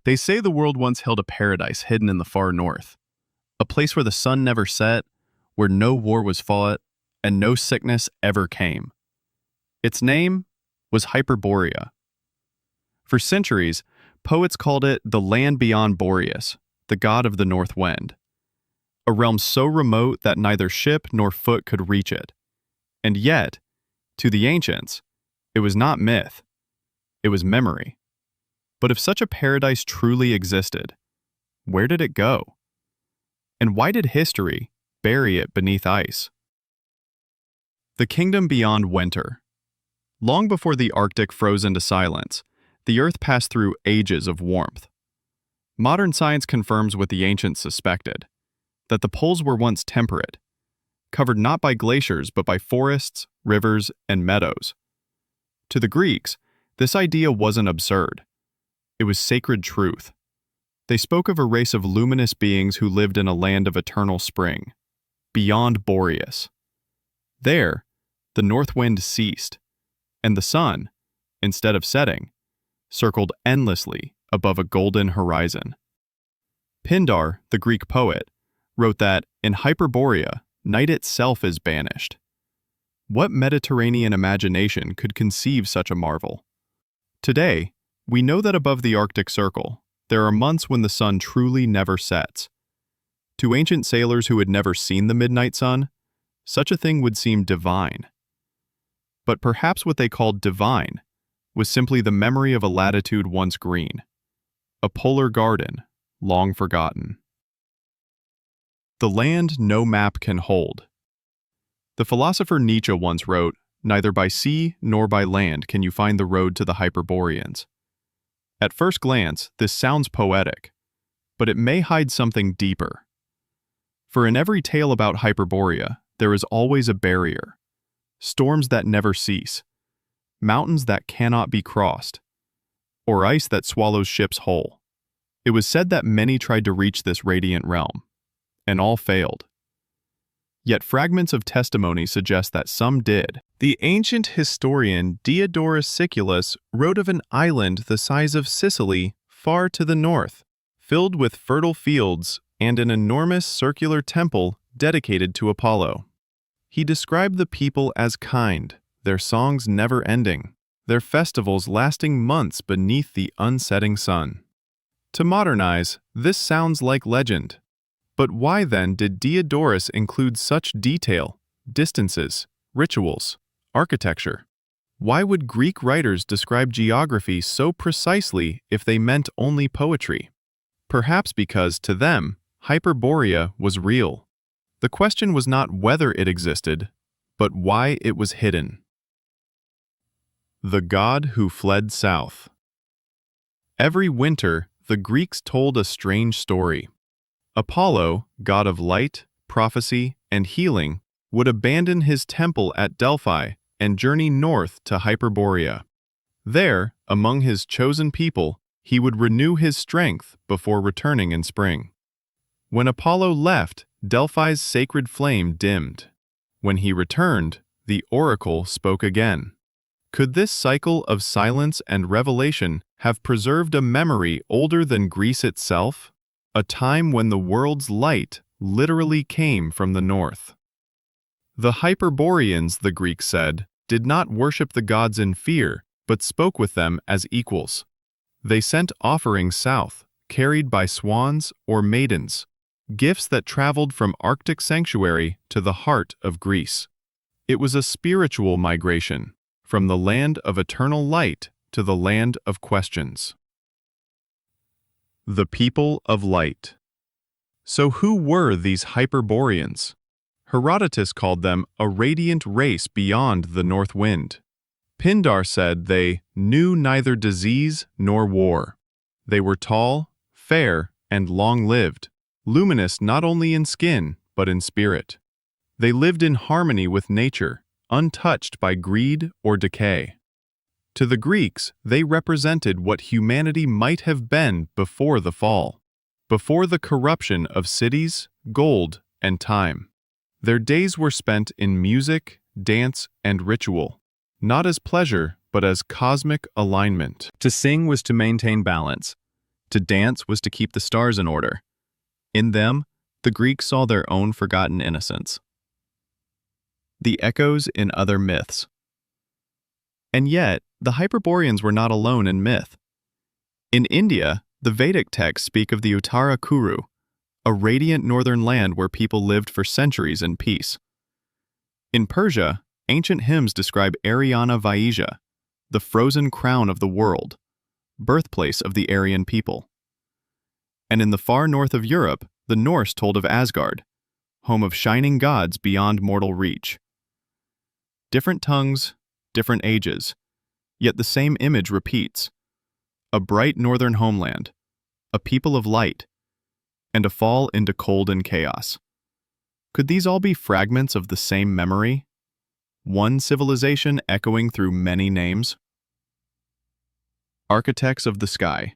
They say the world once held a paradise hidden in the far north, a place where the sun never set, where no war was fought, and no sickness ever came. Its name was Hyperborea. For centuries, poets called it the land beyond Boreas, the god of the north wind, a realm so remote that neither ship nor foot could reach it. And yet, to the ancients, it was not myth, it was memory. But if such a paradise truly existed, where did it go? And why did history bury it beneath ice? The kingdom beyond winter. Long before the Arctic froze into silence, the Earth passed through ages of warmth. Modern science confirms what the ancients suspected, that the poles were once temperate, covered not by glaciers but by forests, rivers, and meadows. To the Greeks, this idea wasn't absurd. It was sacred truth. They spoke of a race of luminous beings who lived in a land of eternal spring, beyond Boreas. There, the north wind ceased, and the sun, instead of setting, circled endlessly above a golden horizon. Pindar, the Greek poet, wrote that in Hyperborea, night itself is banished. What Mediterranean imagination could conceive such a marvel? Today, we know that above the Arctic Circle, there are months when the sun truly never sets. To ancient sailors who had never seen the midnight sun, such a thing would seem divine. But perhaps what they called divine was simply the memory of a latitude once green, a polar garden long forgotten. The land no map can hold. The philosopher Nietzsche once wrote, "Neither by sea nor by land can you find the road to the Hyperboreans." At first glance, this sounds poetic, but it may hide something deeper. For in every tale about Hyperborea, there is always a barrier, storms that never cease, mountains that cannot be crossed, or ice that swallows ships whole. It was said that many tried to reach this radiant realm, and all failed. Yet fragments of testimony suggest that some did. The ancient historian Diodorus Siculus wrote of an island the size of Sicily far to the north, filled with fertile fields and an enormous circular temple dedicated to Apollo. He described the people as kind, their songs never ending, their festivals lasting months beneath the unsetting sun. To modernize, this sounds like legend. But why then did Diodorus include such detail, distances, rituals, architecture? Why would Greek writers describe geography so precisely if they meant only poetry? Perhaps because, to them, Hyperborea was real. The question was not whether it existed, but why it was hidden. The god who fled south. Every winter, the Greeks told a strange story. Apollo, god of light, prophecy, and healing, would abandon his temple at Delphi and journey north to Hyperborea. There, among his chosen people, he would renew his strength before returning in spring. When Apollo left, Delphi's sacred flame dimmed. When he returned, the oracle spoke again. Could this cycle of silence and revelation have preserved a memory older than Greece itself? A time when the world's light literally came from the north. The Hyperboreans, the Greeks said, did not worship the gods in fear, but spoke with them as equals. They sent offerings south, carried by swans or maidens, gifts that traveled from Arctic sanctuary to the heart of Greece. It was a spiritual migration, from the land of eternal light to the land of questions. The people of light. So who were these Hyperboreans? Herodotus called them a radiant race beyond the north wind. Pindar said they knew neither disease nor war. They were tall, fair, and long-lived, luminous not only in skin but in spirit. They lived in harmony with nature, untouched by greed or decay. To the Greeks, they represented what humanity might have been before the fall, before the corruption of cities, gold, and time. Their days were spent in music, dance, and ritual, not as pleasure, but as cosmic alignment. To sing was to maintain balance. To dance was to keep the stars in order. In them, the Greeks saw their own forgotten innocence. The echoes in other myths. And yet, the Hyperboreans were not alone in myth. In India, the Vedic texts speak of the Uttara Kuru, a radiant northern land where people lived for centuries in peace. In Persia, ancient hymns describe Ariana Vaija, the frozen crown of the world, birthplace of the Aryan people. And in the far north of Europe, the Norse told of Asgard, home of shining gods beyond mortal reach. Different tongues, different ages, yet the same image repeats: a bright northern homeland, a people of light, and a fall into cold and chaos. Could these all be fragments of the same memory? One civilization echoing through many names? Architects of the sky.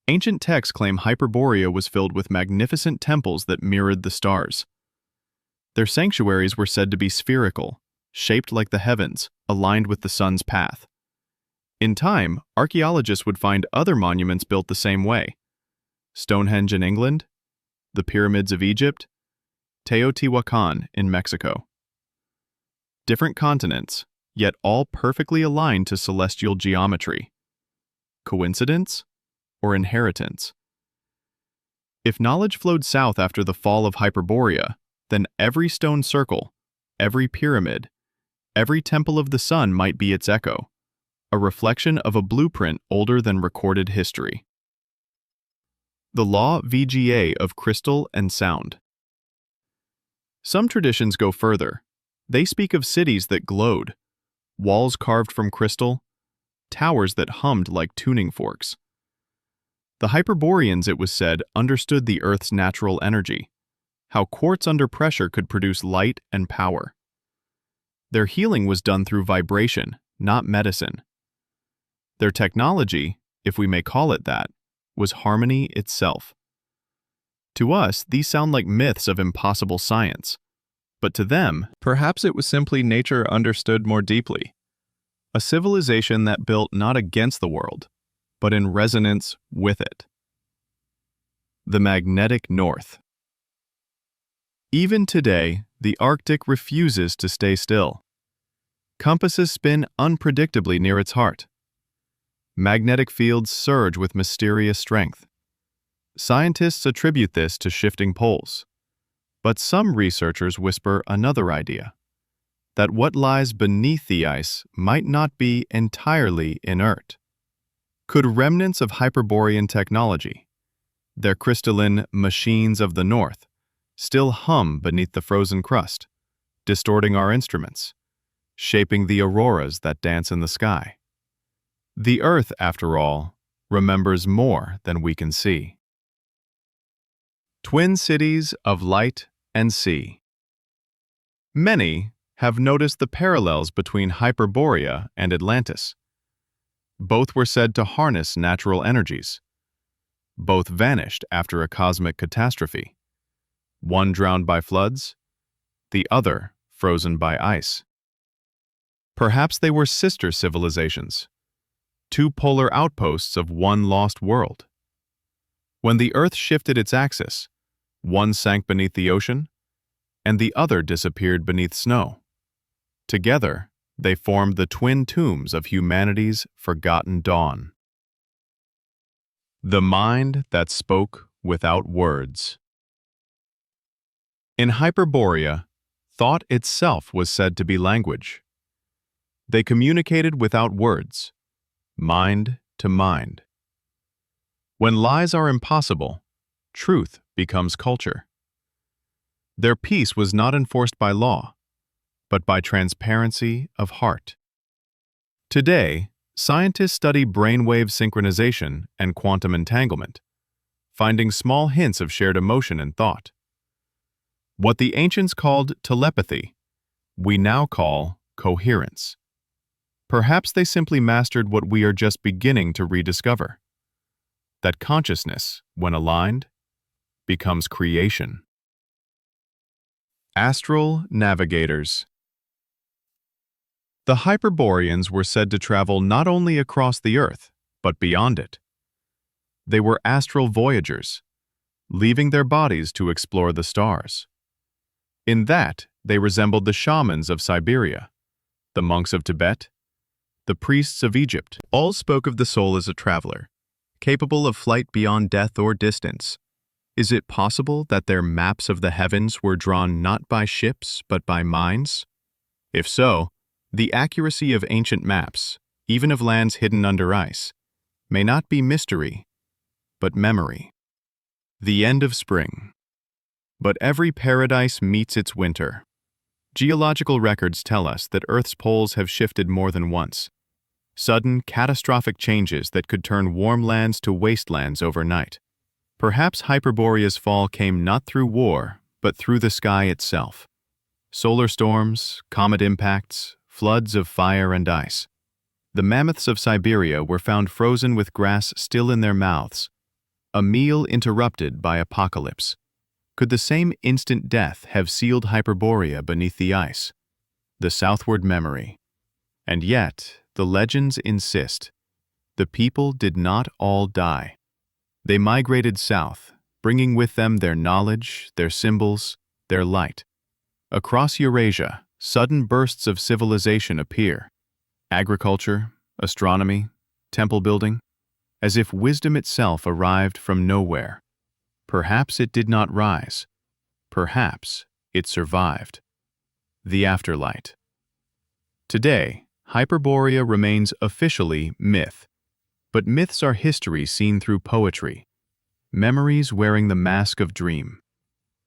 Ancient texts claim Hyperborea was filled with magnificent temples that mirrored the stars. Their sanctuaries were said to be spherical, shaped like the heavens, aligned with the sun's path. In time, archaeologists would find other monuments built the same way: Stonehenge in England, the pyramids of Egypt, Teotihuacan in Mexico. Different continents, yet all perfectly aligned to celestial geometry. Coincidence or inheritance? If knowledge flowed south after the fall of Hyperborea, then every stone circle, every pyramid, every temple of the sun might be its echo, a reflection of a blueprint older than recorded history. The law VGA of crystal and sound. Some traditions go further. They speak of cities that glowed, walls carved from crystal, towers that hummed like tuning forks. The Hyperboreans, it was said, understood the Earth's natural energy, how quartz under pressure could produce light and power. Their healing was done through vibration, not medicine. Their technology, if we may call it that, was harmony itself. To us, these sound like myths of impossible science, but to them, perhaps it was simply nature understood more deeply. A civilization that built not against the world, but in resonance with it. The magnetic north. Even today, the Arctic refuses to stay still. Compasses spin unpredictably near its heart. Magnetic fields surge with mysterious strength. Scientists attribute this to shifting poles. But some researchers whisper another idea: that what lies beneath the ice might not be entirely inert. Could remnants of Hyperborean technology, their crystalline machines of the north, still hum beneath the frozen crust, distorting our instruments, shaping the auroras that dance in the sky? The Earth, after all, remembers more than we can see. Twin cities of light and sea. Many have noticed the parallels between Hyperborea and Atlantis. Both were said to harness natural energies. Both vanished after a cosmic catastrophe. One drowned by floods, the other frozen by ice. Perhaps they were sister civilizations, two polar outposts of one lost world. When the Earth shifted its axis, one sank beneath the ocean, and the other disappeared beneath snow. Together, they formed the twin tombs of humanity's forgotten dawn. The mind that spoke without words. In Hyperborea, thought itself was said to be language. They communicated without words, mind to mind. When lies are impossible, truth becomes culture. Their peace was not enforced by law, but by transparency of heart. Today, scientists study brainwave synchronization and quantum entanglement, finding small hints of shared emotion and thought. What the ancients called telepathy, we now call coherence. Perhaps they simply mastered what we are just beginning to rediscover: that consciousness, when aligned, becomes creation. Astral navigators. The Hyperboreans were said to travel not only across the Earth, but beyond it. They were astral voyagers, leaving their bodies to explore the stars. In that, they resembled the shamans of Siberia, the monks of Tibet, the priests of Egypt. All spoke of the soul as a traveler, capable of flight beyond death or distance. Is it possible that their maps of the heavens were drawn not by ships but by minds? If so, the accuracy of ancient maps, even of lands hidden under ice, may not be mystery, but memory. The end of spring. But every paradise meets its winter. Geological records tell us that Earth's poles have shifted more than once. Sudden, catastrophic changes that could turn warm lands to wastelands overnight. Perhaps Hyperborea's fall came not through war, but through the sky itself. Solar storms, comet impacts, floods of fire and ice. The mammoths of Siberia were found frozen with grass still in their mouths. A meal interrupted by apocalypse. Could the same instant death have sealed Hyperborea beneath the ice? The southward memory. And yet, the legends insist. The people did not all die. They migrated south, bringing with them their knowledge, their symbols, their light. Across Eurasia, sudden bursts of civilization appear. Agriculture, astronomy, temple building, as if wisdom itself arrived from nowhere. Perhaps it did not rise. Perhaps it survived. The afterlight. Today, Hyperborea remains officially myth. But myths are history seen through poetry. Memories wearing the mask of dream.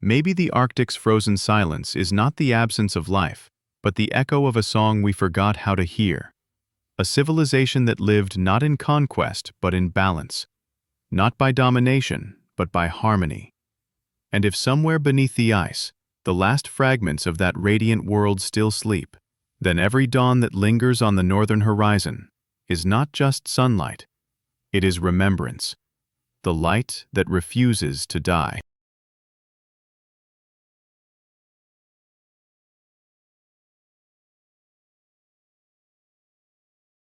Maybe the Arctic's frozen silence is not the absence of life, but the echo of a song we forgot how to hear. A civilization that lived not in conquest, but in balance. Not by domination, but by harmony. And if somewhere beneath the ice, the last fragments of that radiant world still sleep, then every dawn that lingers on the northern horizon is not just sunlight. It is remembrance, the light that refuses to die.